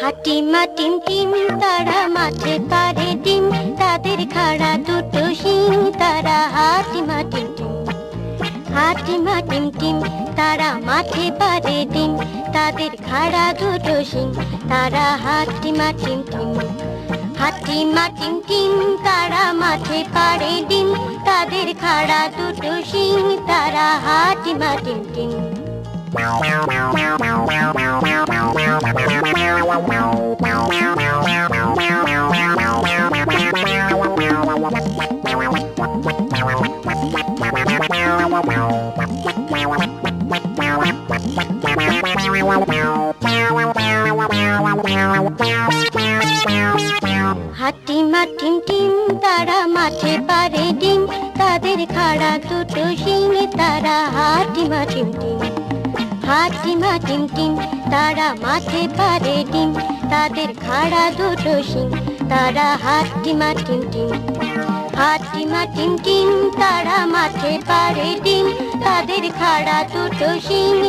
হাটিমা টিম টিম তারা মাঠে পারে ডিম, তাদের খাড়া দুটো শিং, তারা হাটিমা টিম টিম। হাটিমা টিম টিম তারা মাঠে পারে ডিম, তাদের খাড়া দুটো শিং, তারা হাটিমা টিম টিম। হাটিমা টিম টিম তারা মাঠে পারে ডিম, তাদের খাড়া দুটো শিং, তারা হাটিমা টিম টিম। হাটিমা টিম টিম তারা মাঠে পারে ডিম, তাদের খাড়া দুটো শিং, তারা হাটিমা টিম টিম। হাটিমা টিম টিম তারা মাঠে পারে ডিম, তাদের খাড়া দুটো শিং, তারা হাটিমা টিম টিম। হাটিমা টিম টিম তারা মাঠে পারে ডিম, তাদের খাড়া দুটো শিং।